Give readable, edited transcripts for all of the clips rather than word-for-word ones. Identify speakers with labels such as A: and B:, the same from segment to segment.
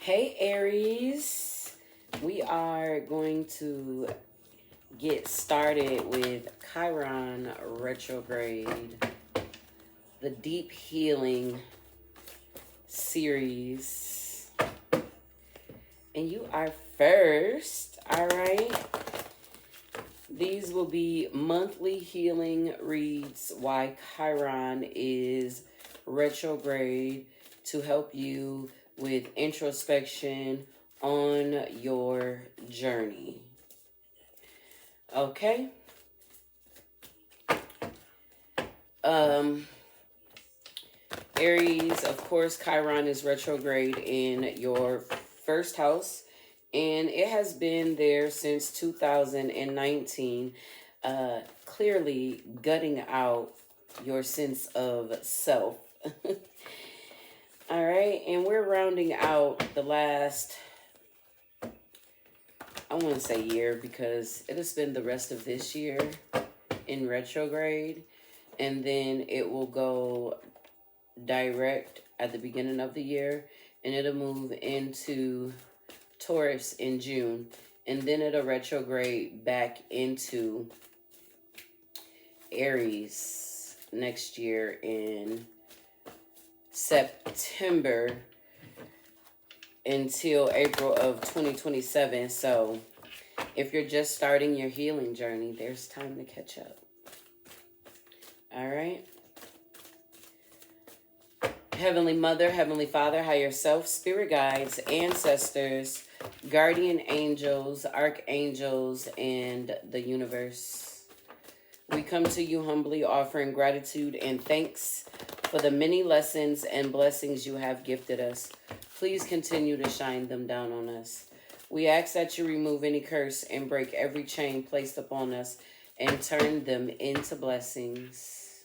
A: Hey Aries, we are going to get started with Chiron retrograde, the deep healing series. And you are first, all right? These will be monthly healing reads why Chiron is retrograde to help you with introspection on your journey. Okay? Aries, of course, Chiron is retrograde in your first house, and it has been there since 2019, clearly gutting out your sense of self. All right, and we're rounding out the last, I want to say year, because it has been the rest of this year in retrograde, and then it will go direct at the beginning of the year, and it'll move into Taurus in June, and then it'll retrograde back into Aries next year in September until April of 2027. So if you're just starting your healing journey, there's time to catch up. All right. Heavenly Mother, Heavenly Father, higher self, spirit guides, ancestors, guardian angels, archangels, and the universe. We come to you humbly, offering gratitude and thanks for the many lessons and blessings you have gifted us. Please continue to shine them down on us. We ask that you remove any curse and break every chain placed upon us and turn them into blessings.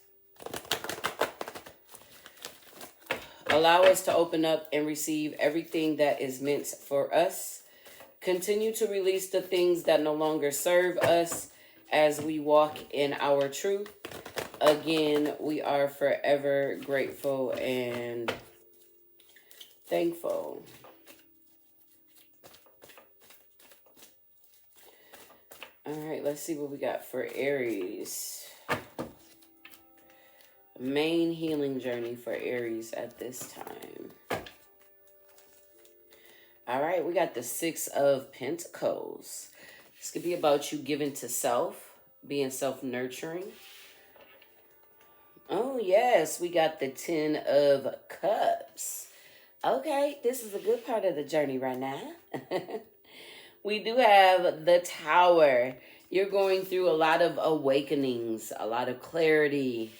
A: Allow us to open up and receive everything that is meant for us. Continue to release the things that no longer serve us as we walk in our truth. Again, we are forever grateful and thankful. All right, let's see what we got for Aries. Main healing journey for Aries at this time. All right, we got the Six of Pentacles. This could be about you giving to self, being self-nurturing. Oh, yes, we got the Ten of Cups. Okay, this is a good part of the journey right now. We do have the Tower. You're going through a lot of awakenings, a lot of clarity.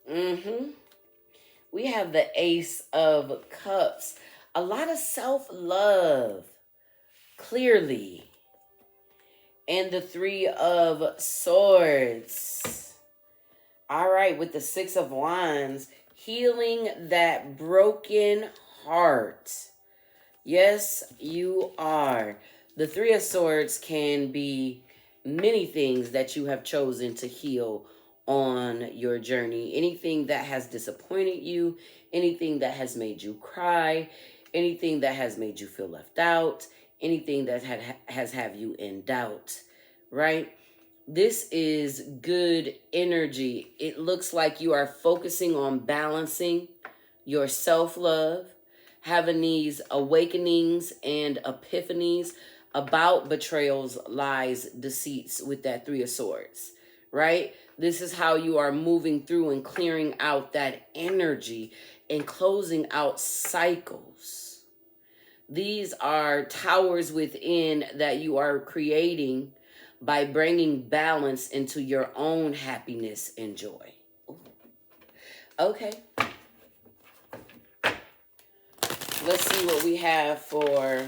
A: We have the Ace of Cups. A lot of self-love, clearly. And the Three of Swords. All right, with the Six of Wands, healing that broken heart. Yes, you are. The Three of Swords can be many things that you have chosen to heal on your journey. Anything that has disappointed you, anything that has made you cry, anything that has made you feel left out, anything that has have you in doubt, right? This is good energy. It looks like you are focusing on balancing your self-love, having these awakenings and epiphanies about betrayals, lies, deceits with that Three of Swords, right? This is how you are moving through and clearing out that energy and closing out cycles. These are towers within that you are creating by bringing balance into your own happiness and joy. Ooh. Okay. Let's see what we have for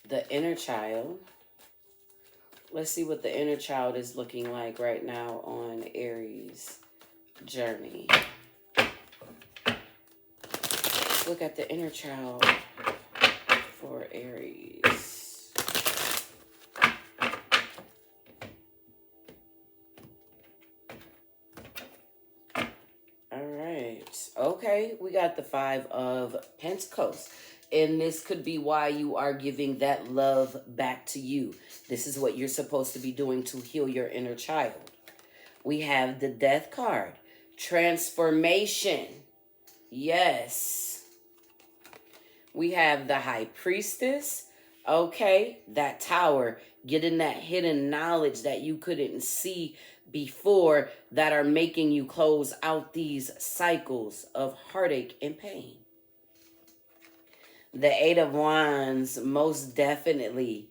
A: the inner child. Let's see what the inner child is looking like right now on Aries' journey. Look at the inner child for Aries. All right. Okay. Okay, we got the Five of Pentacles. And this could be why you are giving that love back to you. This is what you're supposed to be doing to heal your inner child. We have the Death card. Transformation. Yes. We have the High Priestess. Okay, that Tower. Getting that hidden knowledge that you couldn't see before that are making you close out these cycles of heartache and pain. The Eight of Wands, most definitely.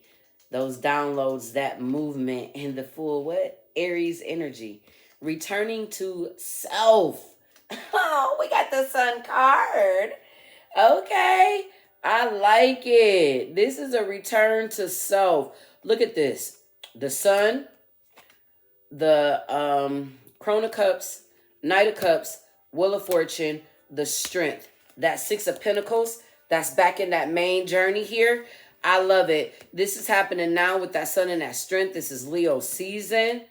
A: Those downloads, that movement, and the full what? Aries energy. Returning to self. Oh, we got the Sun card. Okay. I like it. This is a return to self. Look at this. The Sun, the Crone of Cups, Knight of Cups, Wheel of Fortune, the Strength. That Six of Pentacles, that's back in that main journey here. I love it. This is happening now with that Sun and that Strength. This is Leo season.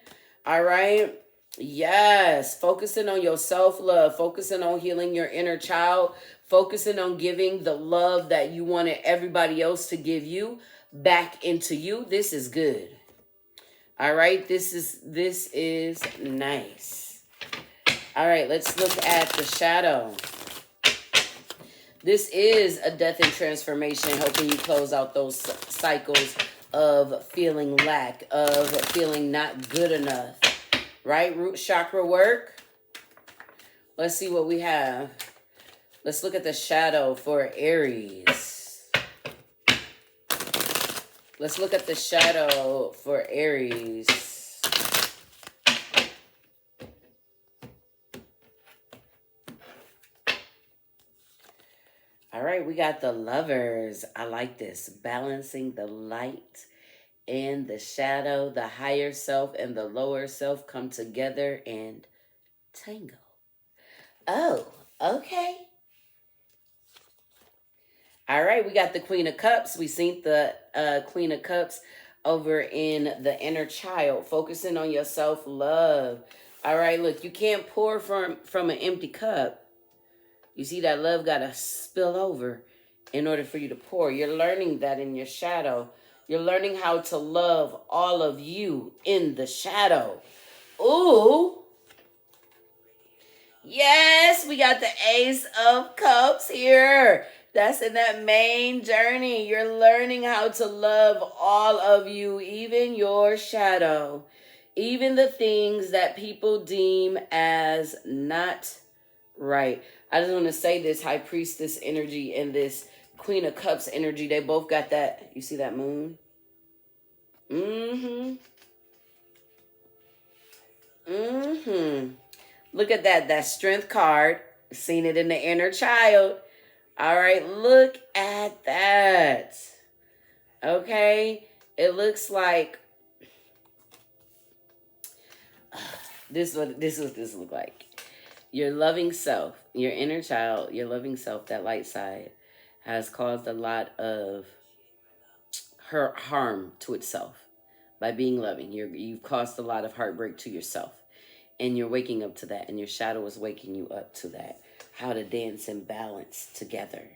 A: All right. Yes. Focusing on your self-love. Focusing on healing your inner child. Focusing on giving the love that you wanted everybody else to give you back into you. This is good. All right. This is nice. All right. Let's look at the shadow. This is a death and transformation, helping you close out those cycles of feeling lack, of feeling not good enough. Right? Root chakra work. Let's see what we have. Let's look at the shadow for Aries. Let's look at the shadow for Aries. All right, we got the Lovers. I like this. Balancing the light and the shadow. The higher self and the lower self come together and tangle. Oh, okay. All right, we got the Queen of Cups. We seen the Queen of Cups over in the inner child, focusing on your self-love. All right, look, you can't pour from an empty cup. You see that love got to spill over in order for you to pour. You're learning that in your shadow. You're learning how to love all of you in the shadow. Ooh. Yes, we got the Ace of Cups here. That's in that main journey. You're learning how to love all of you, even your shadow. Even the things that people deem as not right. I just want to say this High Priestess energy and this Queen of Cups energy, they both got that. You see that moon? Mm-hmm. Mm-hmm. Look at that. That Strength card. Seen it in the inner child. All right. Look at that. Okay. It looks like this is what this look like. Your loving self, your inner child, your loving self, that light side, has caused a lot of harm to itself by being loving. You've caused a lot of heartbreak to yourself. And you're waking up to that. And your shadow is waking you up to that. How to dance and balance together.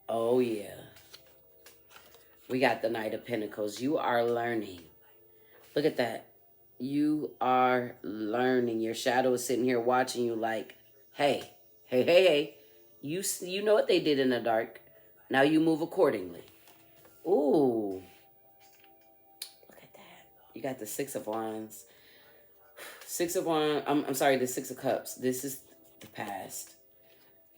A: Oh, yeah. We got the Knight of Pentacles. You are learning. Look at that. You are learning. Your shadow is sitting here watching you like, hey. You know what they did in the dark. Now you move accordingly. Ooh. Look at that. You got the Six of Wands. I'm sorry, the Six of Cups. This is the past.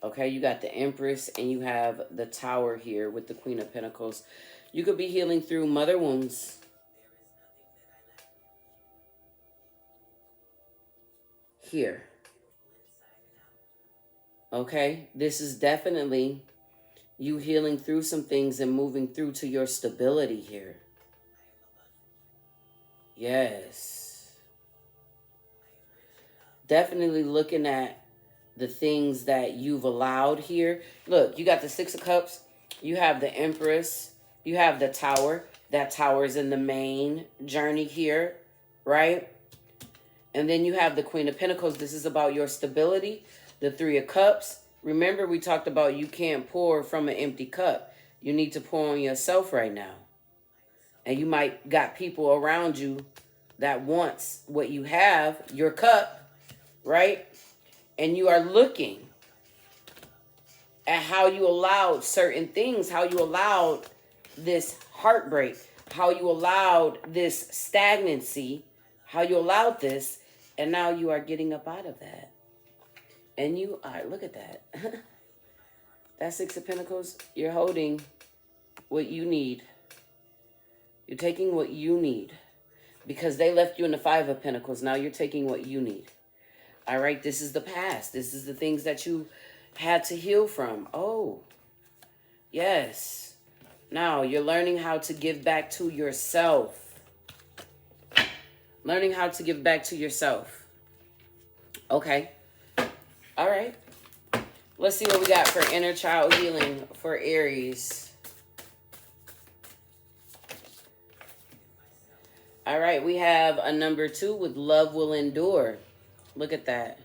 A: Okay, you got the Empress and you have the Tower here with the Queen of Pentacles. You could be healing through mother wounds. Here. Okay, this is definitely you healing through some things and moving through to your stability here. Yes. Definitely looking at the things that you've allowed here. Look, you got the Six of Cups. You have the Empress. You have the Tower. That Tower is in the main journey here, right? And then you have the Queen of Pentacles. This is about your stability. The Three of Cups. Remember, we talked about you can't pour from an empty cup. You need to pour on yourself right now. And you might got people around you that wants what you have, your cup, right? And you are looking at how you allowed certain things, how you allowed this heartbreak, how you allowed this stagnancy, how you allowed this, and now you are getting up out of that. And you are, look at that. That Six of Pentacles, you're holding what you need. You're taking what you need. Because they left you in the Five of Pentacles. Now you're taking what you need. All right, this is the past. This is the things that you had to heal from. Oh, yes. Now you're learning how to give back to yourself. Learning how to give back to yourself. Okay. All right. Let's see what we got for inner child healing for Aries. All right, we have a number 2 with love will endure. Look at that.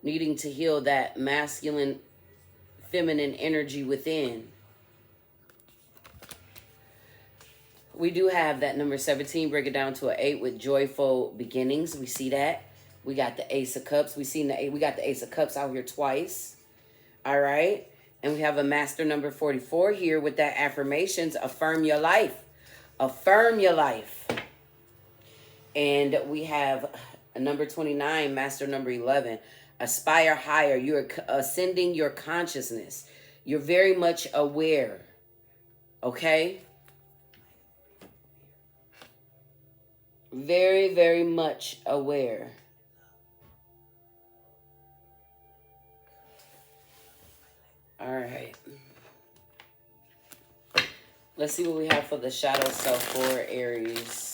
A: Needing to heal that masculine, feminine energy within. We do have that number 17, break it down to an 8 with joyful beginnings. We see that. We got the Ace of Cups. We got the Ace of Cups out here twice. All right. And we have a master number 44 here with that affirmations. Affirm your life. Affirm your life. And we have a number 29, master number 11. Aspire higher. You're ascending your consciousness. You're very much aware. Okay? Very, very much aware. All right. Let's see what we have for the shadow self for Aries.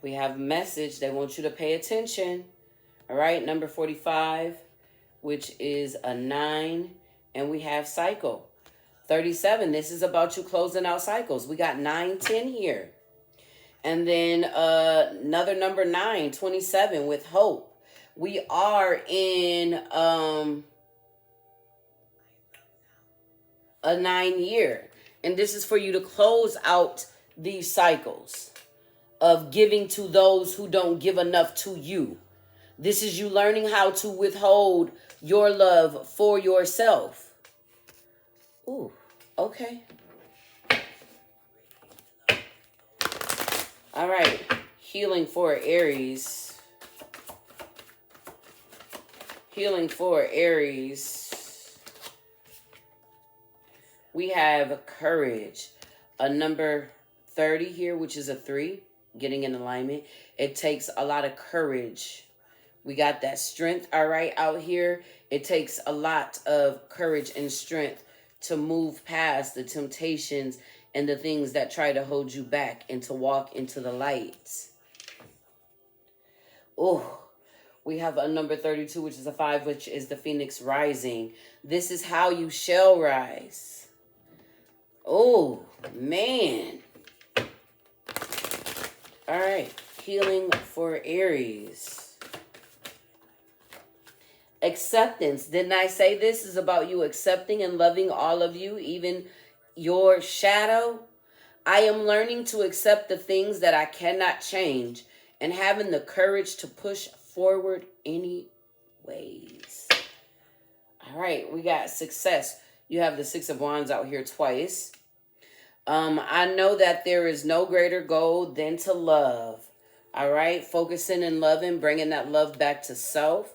A: We have a message. They want you to pay attention. All right, number 45, which is a 9. And we have cycle. 37, this is about you closing out cycles. We got 9, 10 here. And then another number 9, 27 with hope. We are in a 9 year. And this is for you to close out these cycles of giving to those who don't give enough to you. This is you learning how to withhold your love for yourself. Ooh, okay. All right, healing for Aries. Healing for Aries. We have courage. A number 30 here, which is a 3, getting in alignment. It takes a lot of courage. We got that strength, all right, out here. It takes a lot of courage and strength to move past the temptations and the things that try to hold you back and to walk into the light. Oh, we have a number 32, which is a 5, which is the Phoenix rising. This is how you shall rise. Oh, man. All right, healing for Aries. Acceptance. Didn't I say this is about you accepting and loving all of you, even your shadow? I am learning to accept the things that I cannot change and having the courage to push forward anyways. All right, we got success. You have the 6 of Wands out here twice. I know that there is no greater goal than to love. All right, focusing and loving, bringing that love back to self.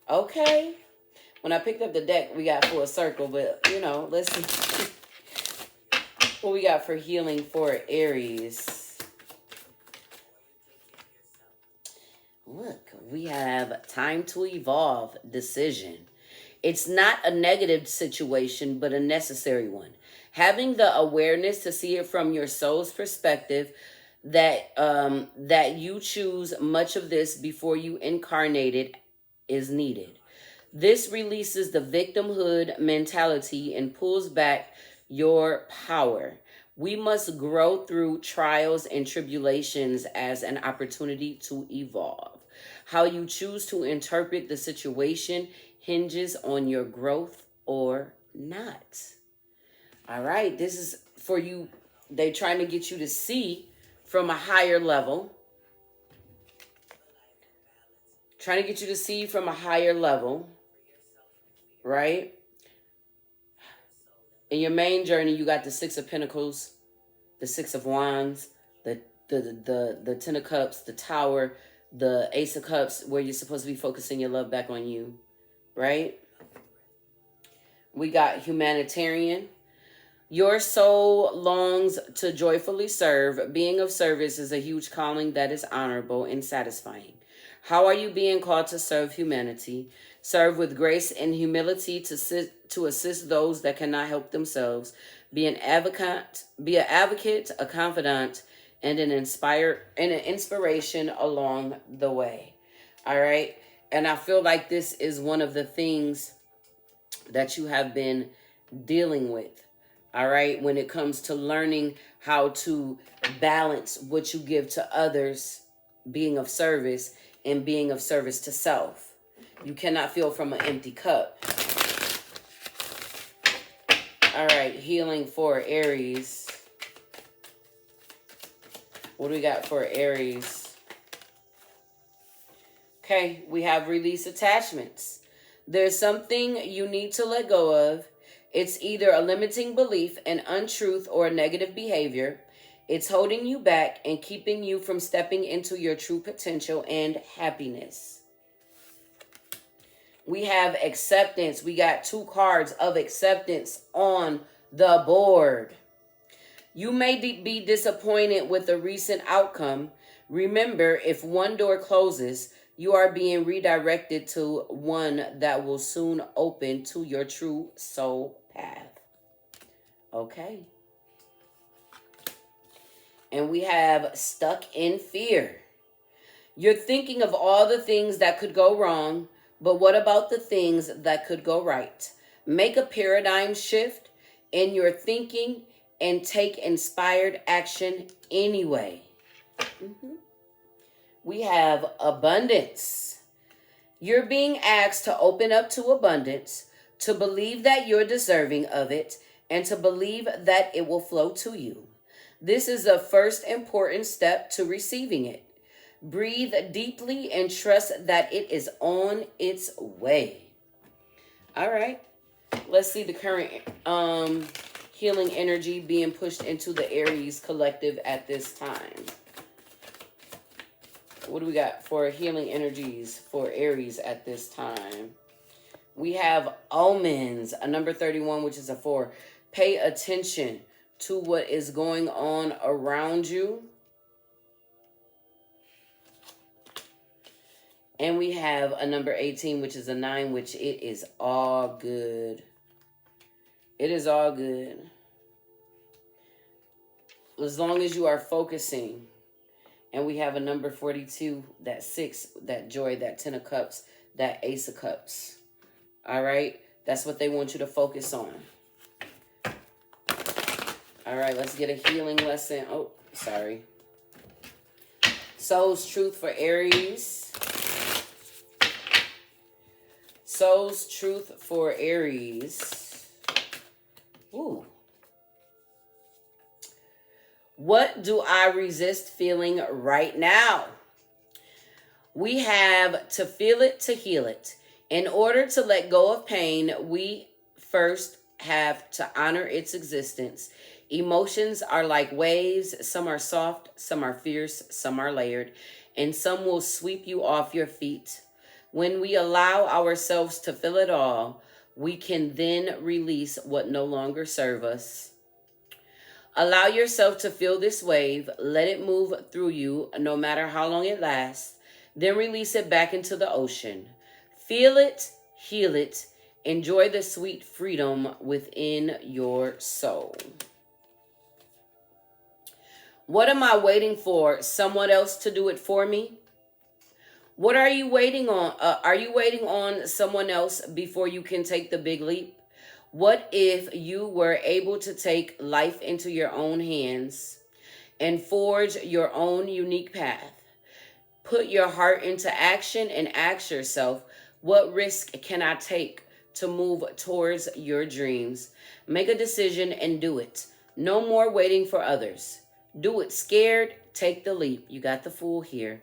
A: Okay. When I picked up the deck, we got full circle, but, you know, let's see what we got for healing for Aries. Look, we have time to evolve, decision. It's not a negative situation, but a necessary one. Having the awareness to see it from your soul's perspective, that you choose much of this before you incarnate it is needed. This releases the victimhood mentality and pulls back your power. We must grow through trials and tribulations as an opportunity to evolve. How you choose to interpret the situation hinges on your growth or not. All right, this is for you. They're trying to get you to see from a higher level. Trying to get you to see from a higher level, right? In your main journey, you got the Six of Pentacles, the Six of Wands, the Ten of Cups, the Tower, the Ace of Cups, where you're supposed to be focusing your love back on you, right? We got Humanitarian. Your soul longs to joyfully serve. Being of service is a huge calling that is honorable and satisfying. How are you being called to serve humanity? Serve with grace and humility to assist those that cannot help themselves. Be an advocate, a confidant, and an inspiration along the way. All right? And I feel like this is one of the things that you have been dealing with. All right? When it comes to learning how to balance what you give to others, being of service, and being of service to self. You cannot fill from an empty cup. All right, healing for Aries. What do we got for Aries? Okay, we have release attachments. There's something you need to let go of. It's either a limiting belief, an untruth, or a negative behavior. It's holding you back and keeping you from stepping into your true potential and happiness. We have acceptance. We got 2 cards of acceptance on the board. You may be disappointed with a recent outcome. Remember, if one door closes, you are being redirected to one that will soon open to your true soul path. Okay. And we have stuck in fear. You're thinking of all the things that could go wrong, but what about the things that could go right? Make a paradigm shift in your thinking and take inspired action anyway. We have abundance. You're being asked to open up to abundance, to believe that you're deserving of it, and to believe that it will flow to you. This is the first important step to receiving it. Breathe deeply and trust that it is on its way. All right. Let's see the current healing energy being pushed into the Aries collective at this time. What do we got for healing energies for Aries at this time? We have omens, a number 31, which is a 4. Pay attention to what is going on around you. And we have a number 18, which is a 9, which it is all good. It is all good. As long as you are focusing. And we have a number 42, that 6, that joy, that 10 of cups, that ace of cups. All right? That's what they want you to focus on. All right, let's get a healing lesson. Oh, sorry. Soul's truth for Aries. Soul's truth for Aries. Ooh. What do I resist feeling right now? We have to feel it to heal it. In order to let go of pain, we first have to honor its existence. Emotions are like waves. Some are soft, some are fierce, some are layered, and some will sweep you off your feet. When we allow ourselves to feel it all, we can then release what no longer serves us. Allow yourself to feel this wave. Let it move through you, no matter how long it lasts. Then release it back into the ocean. Feel it, heal it. Enjoy the sweet freedom within your soul. What am I waiting for? Someone else to do it for me? What are you waiting on? Are you waiting on someone else before you can take the big leap? What if you were able to take life into your own hands and forge your own unique path? Put your heart into action and ask yourself, what risk can I take to move towards your dreams? Make a decision and do it. No more waiting for others. Do it scared, take the leap. You got the Fool here.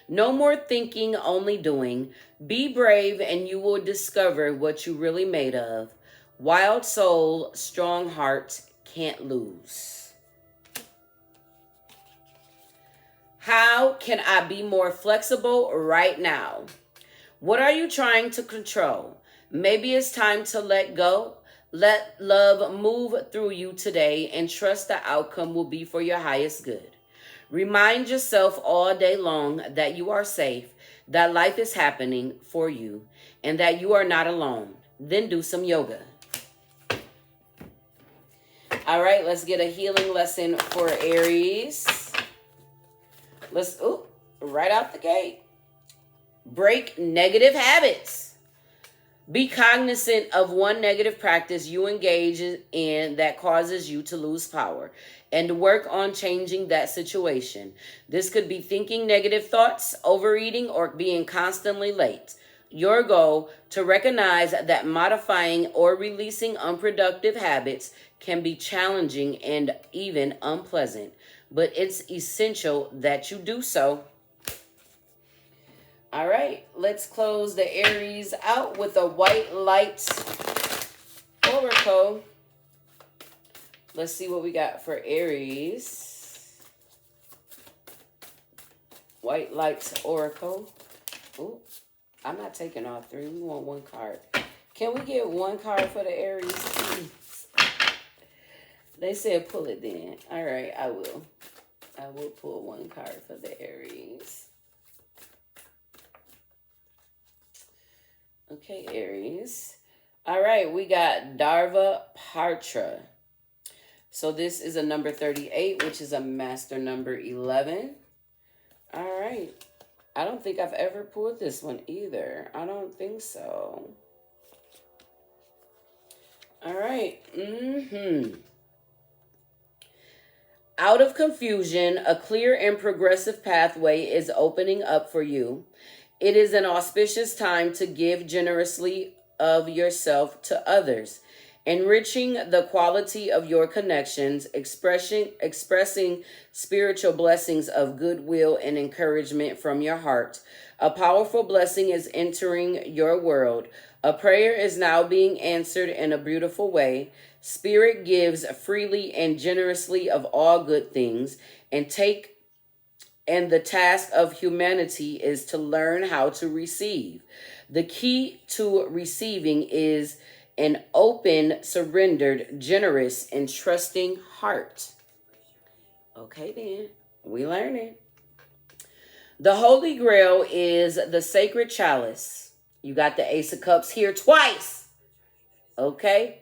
A: No more thinking, only doing. Be brave and you will discover what you're really made of. Wild soul, strong heart, can't lose. How can I be more flexible right now? What are you trying to control? Maybe it's time to let go. Let love move through you today and trust the outcome will be for your highest good. Remind yourself all day long that you are safe, that life is happening for you, and that you are not alone. Then do some yoga. All right, let's get a healing lesson for Aries. Right out the gate. Break negative habits. Be cognizant of one negative practice you engage in that causes you to lose power and work on changing that situation. This could be thinking negative thoughts, overeating, or being constantly late. Your goal to recognize that modifying or releasing unproductive habits can be challenging and even unpleasant, but it's essential that you do so. All right, let's close the Aries out with a white light oracle. Let's see what we got for Aries. White lights oracle. Ooh, I'm not taking all three. We want one card. Can we get one card for the Aries, please? They said pull it then. All right, I will. I will pull one card for the Aries. Okay, Aries. All right, we got Darva Partra. So this is a number 38, which is a master number 11. All right. I don't think I've ever pulled this one either. I don't think so. All right. Out of confusion, a clear and progressive pathway is opening up for you. It is an auspicious time to give generously of yourself to others, enriching the quality of your connections, expressing spiritual blessings of goodwill and encouragement from your heart. A powerful blessing is entering your world. A prayer is now being answered in a beautiful way. Spirit gives freely and generously of all good things, and the task of humanity is to learn how to receive. The key to receiving is an open, surrendered, generous, and trusting heart. Okay, then. We learning. The Holy Grail is the sacred chalice. You got the Ace of Cups here twice. Okay?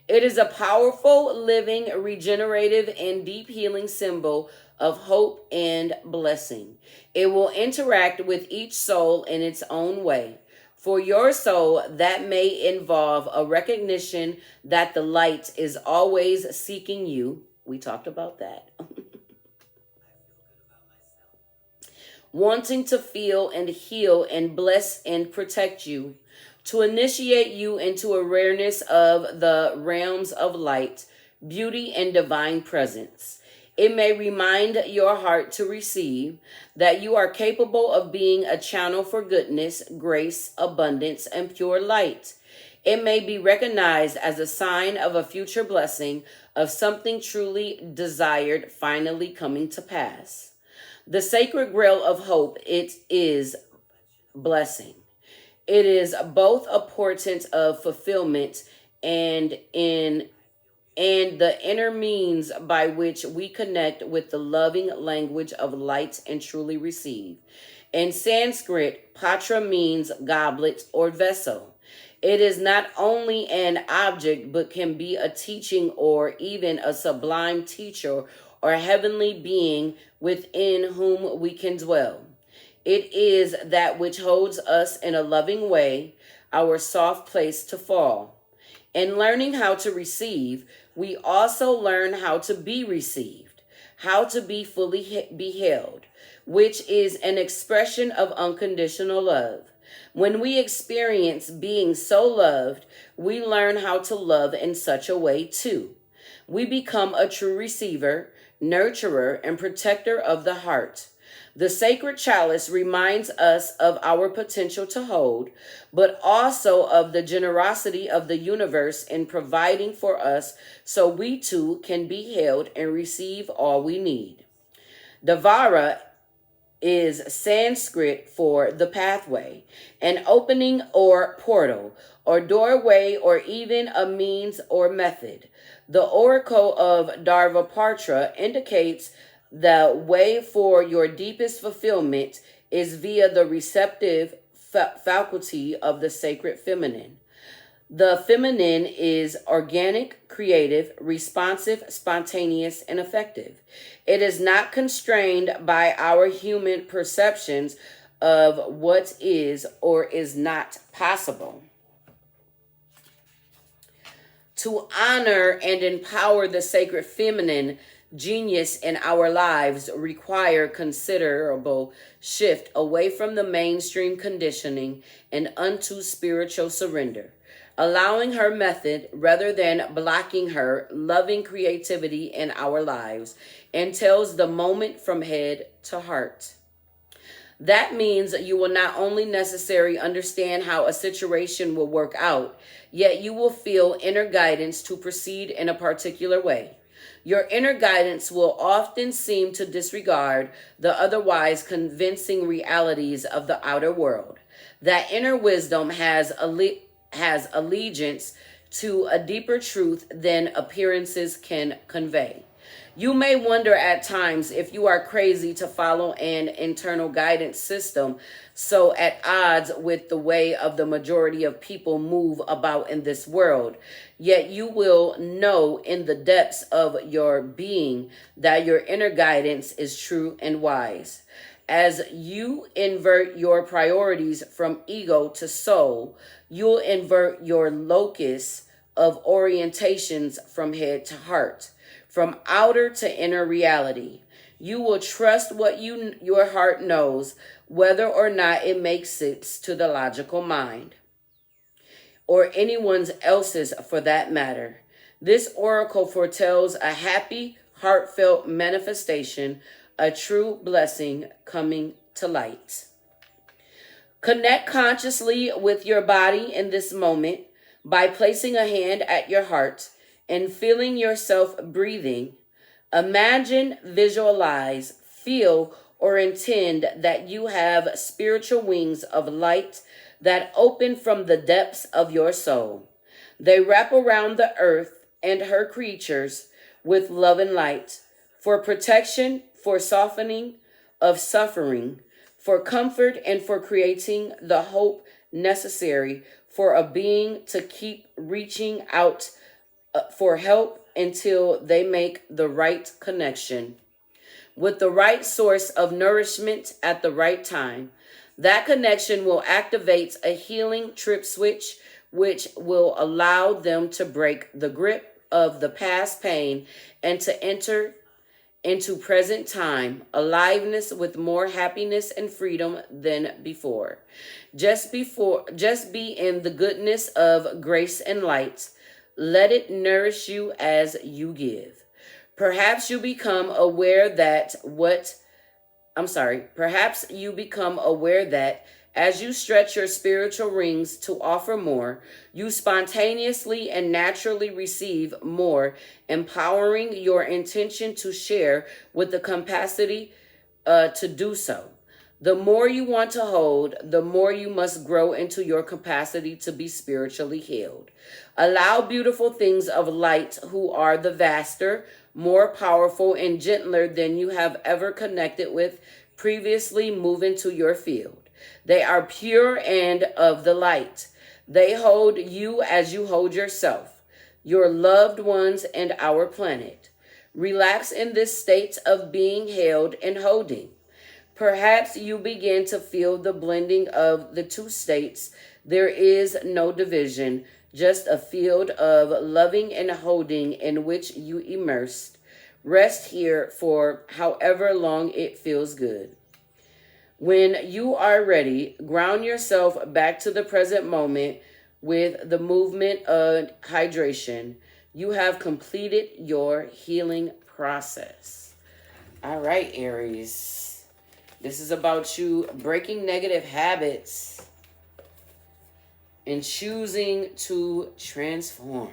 A: It is a powerful, living, regenerative, and deep healing symbol of hope and blessing. It will interact with each soul in its own way. For your soul, that may involve a recognition that the light is always seeking you. We talked about that. Wanting to feel and heal and bless and protect you. To initiate you into awareness of the realms of light, beauty, and divine presence. It may remind your heart to receive that you are capable of being a channel for goodness, grace, abundance, and pure light. It may be recognized as a sign of a future blessing, of something truly desired finally coming to pass. The sacred grail of hope, it is blessing. It is both a portent of fulfillment and the inner means by which we connect with the loving language of light and truly receive. In Sanskrit, patra means goblet or vessel. It is not only an object, but can be a teaching or even a sublime teacher or heavenly being within whom we can dwell. It is that which holds us in a loving way, our soft place to fall. In learning how to receive, we also learn how to be received, how to be fully be held, which is an expression of unconditional love. When we experience being so loved, we learn how to love in such a way too. We become a true receiver, nurturer, and protector of the heart. The sacred chalice reminds us of our potential to hold, but also of the generosity of the universe in providing for us so we too can be held and receive all we need. Davara is Sanskrit for the pathway, an opening or portal, or doorway, or even a means or method. The oracle of Dharvapatra indicates the way for your deepest fulfillment is via the receptive faculty of the sacred feminine. The feminine is organic, creative, responsive, spontaneous, and effective. It is not constrained by our human perceptions of what is or is not possible. To honor and empower the sacred feminine genius in our lives require considerable shift away from the mainstream conditioning and unto spiritual surrender. Allowing her method rather than blocking her loving creativity in our lives entails the moment from head to heart. That means you will not only necessarily understand how a situation will work out, yet you will feel inner guidance to proceed in a particular way. Your inner guidance will often seem to disregard the otherwise convincing realities of the outer world. That inner wisdom has allegiance to a deeper truth than appearances can convey. You may wonder at times if you are crazy to follow an internal guidance system so at odds with the way of the majority of people move about in this world. Yet you will know in the depths of your being that your inner guidance is true and wise. As you invert your priorities from ego to soul, you'll invert your locus of orientations from head to heart, from outer to inner reality. You will trust what your heart knows, whether or not it makes sense to the logical mind, or anyone else's for that matter. This oracle foretells a happy, heartfelt manifestation, a true blessing coming to light. Connect consciously with your body in this moment by placing a hand at your heart and feeling yourself breathing. Imagine, visualize, feel, or intend that you have spiritual wings of light that open from the depths of your soul. They wrap around the earth and her creatures with love and light, for protection, for softening of suffering, for comfort, and for creating the hope necessary for a being to keep reaching out for help until they make the right connection with the right source of nourishment at the right time. That connection will activate a healing trip switch, which will allow them to break the grip of the past pain and to enter into present time, aliveness with more happiness and freedom than before. Just be in the goodness of grace and light. Let it nourish you as you give. Perhaps you become aware that as you stretch your spiritual rings to offer more, you spontaneously and naturally receive more, empowering your intention to share with the capacity to do so. The more you want to hold, the more you must grow into your capacity to be spiritually healed. Allow beautiful things of light who are the vaster, more powerful, and gentler than you have ever connected with previously move into your field. They are pure and of the light. They hold you as you hold yourself, your loved ones, and our planet. Relax in this state of being held and holding. Perhaps you begin to feel the blending of the two states. There is no division, just a field of loving and holding in which you immersed. Rest here for however long it feels good. When you are ready, ground yourself back to the present moment with the movement of hydration. You have completed your healing process. All right, Aries. This is about you breaking negative habits and choosing to transform.